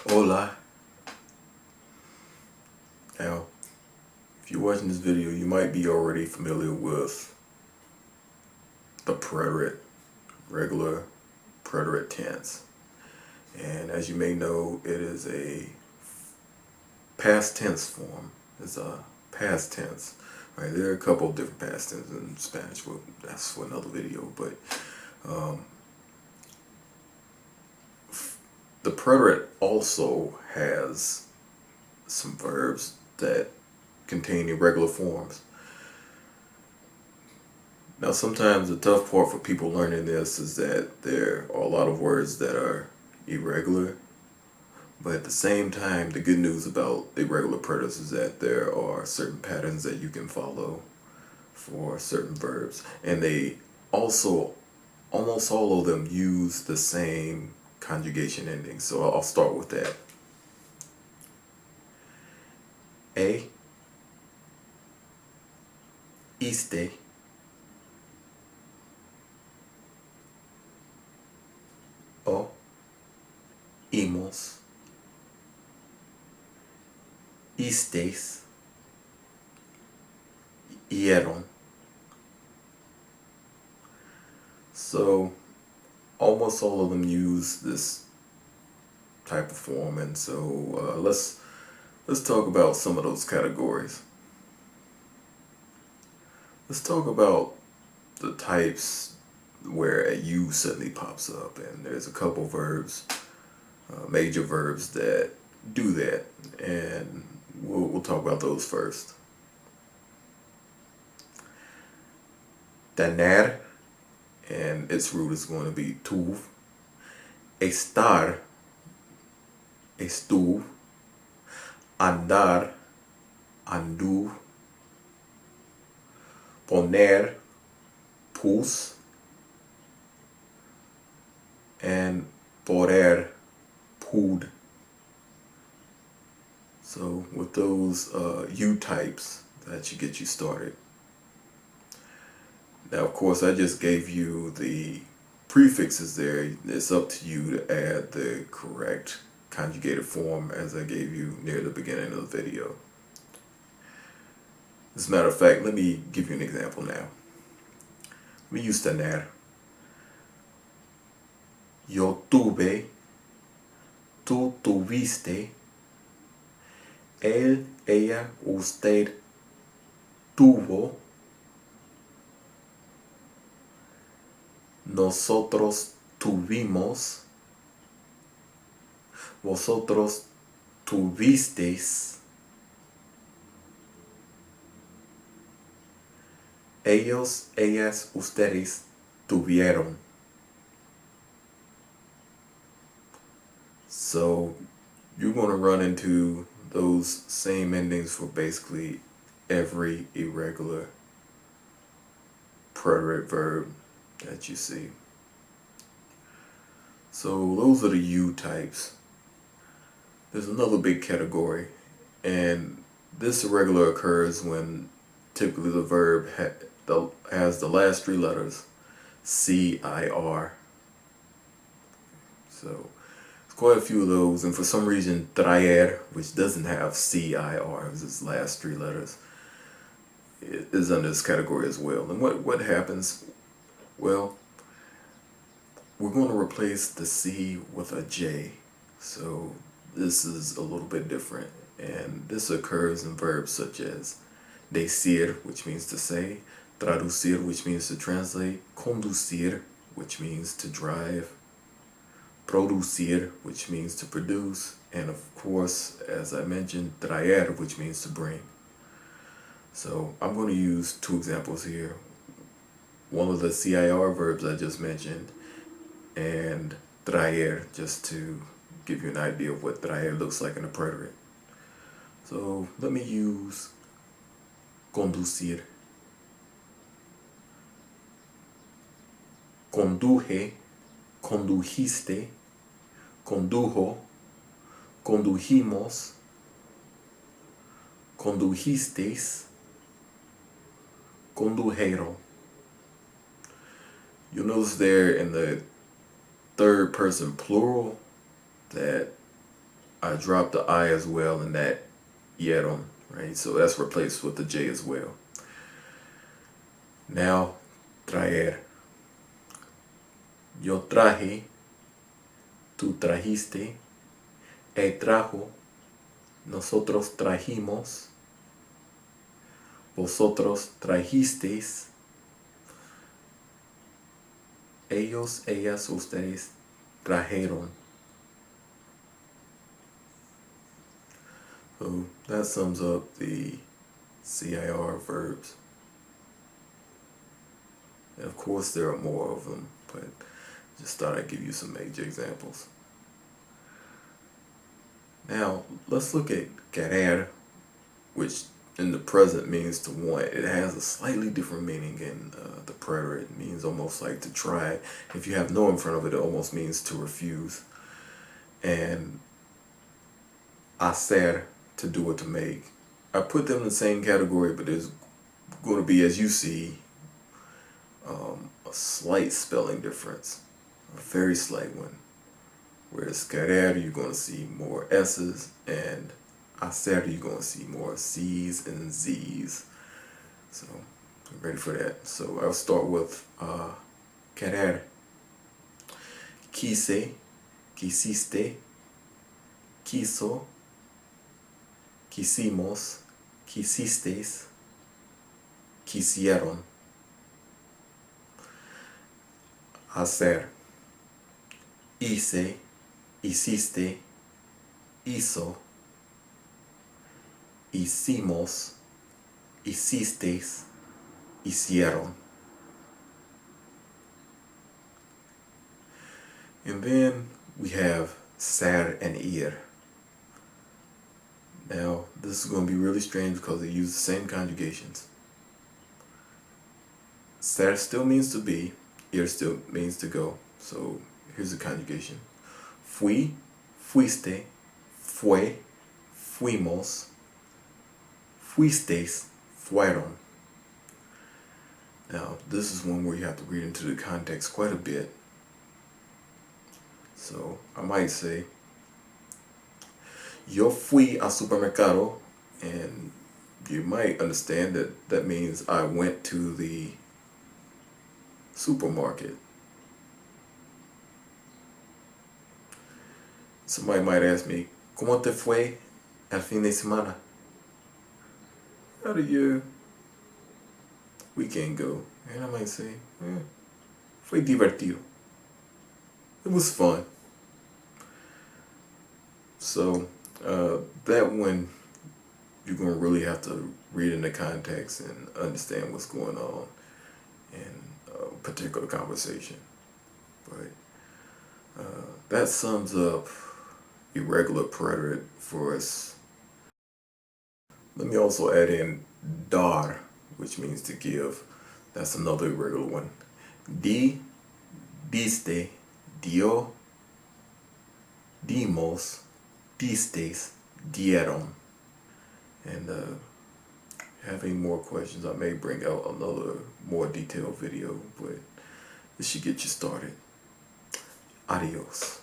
Hola. Now, if you're watching this video, you might be already familiar with the preterite, regular preterite tense. And as you may know, it is a past tense form. It's a past tense. Right? There are a couple of different past tenses in Spanish. Well, that's for another video. But the preterite also has some verbs that contain irregular forms. Now, sometimes the tough part for people learning this is that there are a lot of words that are irregular, but at the same time, the good news about irregular preterites is that there are certain patterns that you can follow for certain verbs, and they also, almost all of them use the same conjugation ending. So I'll start with that. Iste, o, imos, isteis, ieron. So almost all of them use this type of form, and so let's talk about some of those categories. Let's talk about the types where a U suddenly pops up, and there's a couple verbs, major verbs that do that, and we'll talk about those first. Tener, and its root is going to be tuv. Estar, estuv. Andar, anduv. Poner, pus. And poder, pud. So with those U types, that should get you started. Now, of course, I just gave you the prefixes there. It's up to you to add the correct conjugated form as I gave you near the beginning of the video. As a matter of fact, let me give you an example now. Let me use tener. Yo tuve, tú tuviste, él, ella, usted tuvo, nosotros tuvimos, vosotros tuvisteis, ellos, ellas, ustedes tuvieron. So you're going to run into those same endings for basically every irregular preterite verb that you see. So those are the U types. There's another big category, and this irregular occurs when typically the verb has the last three letters CIR. So there's quite a few of those, and for some reason traer, which doesn't have CIR as its last three letters, is under this category as well. And what happens? Well, we're going to replace the C with a J. So this is a little bit different, and this occurs in verbs such as decir, which means to say, traducir, which means to translate, conducir, which means to drive, producir, which means to produce, and of course, as I mentioned, traer, which means to bring. So I'm going to use two examples here. One of the CIR verbs I just mentioned, and traer, just to give you an idea of what traer looks like in a preterite. So let me use conducir. Conduje, condujiste, condujo, condujimos, condujisteis, condujeron. You'll notice there in the third person plural that I dropped the I as well in that dieron, right? So that's replaced with the J as well. Now, traer. Yo traje, tú trajiste, él trajo, nosotros trajimos, vosotros trajisteis, ellos, ellas, ustedes trajeron. So that sums up the CIR verbs. And of course there are more of them, but just thought I'd give you some major examples. Now let's look at querer, which in the present means to want. It has a slightly different meaning in the preterite. It means almost like to try. If you have no in front of it, it almost means to refuse. And hacer, to do or to make. I put them in the same category, but there's going to be, as you see, a slight spelling difference, a very slight one. Whereas querer, you're going to see more S's, and hacer, you're going to see more C's and Z's. So, I'm ready for that. So, I'll start with querer. Quise, quisiste, quiso, quisimos, quisisteis, quisieron. Hacer. Hice, hiciste, hizo, hicimos, hicisteis, hicieron. And then we have ser and ir. Now, this is going to be really strange because they use the same conjugations. Ser still means to be, ir still means to go. So here's the conjugation. Fui, fuiste, fue, fuimos, fuisteis, fueron. Now, this is one where you have to read into the context quite a bit. So I might say, yo fui al supermercado, and you might understand that that means I went to the supermarket. Somebody might ask me, ¿Cómo te fue el fin de semana? How did your weekend go? And I might say, fue divertido. It was fun. So that one, you're going to really have to read in the context and understand what's going on in a particular conversation. But that sums up irregular preterite for us. Let me also add in dar, which means to give. That's another irregular one. Di, diste, dio, dimos, disteis, dieron. And having more questions, I may bring out another more detailed video, but this should get you started. Adios.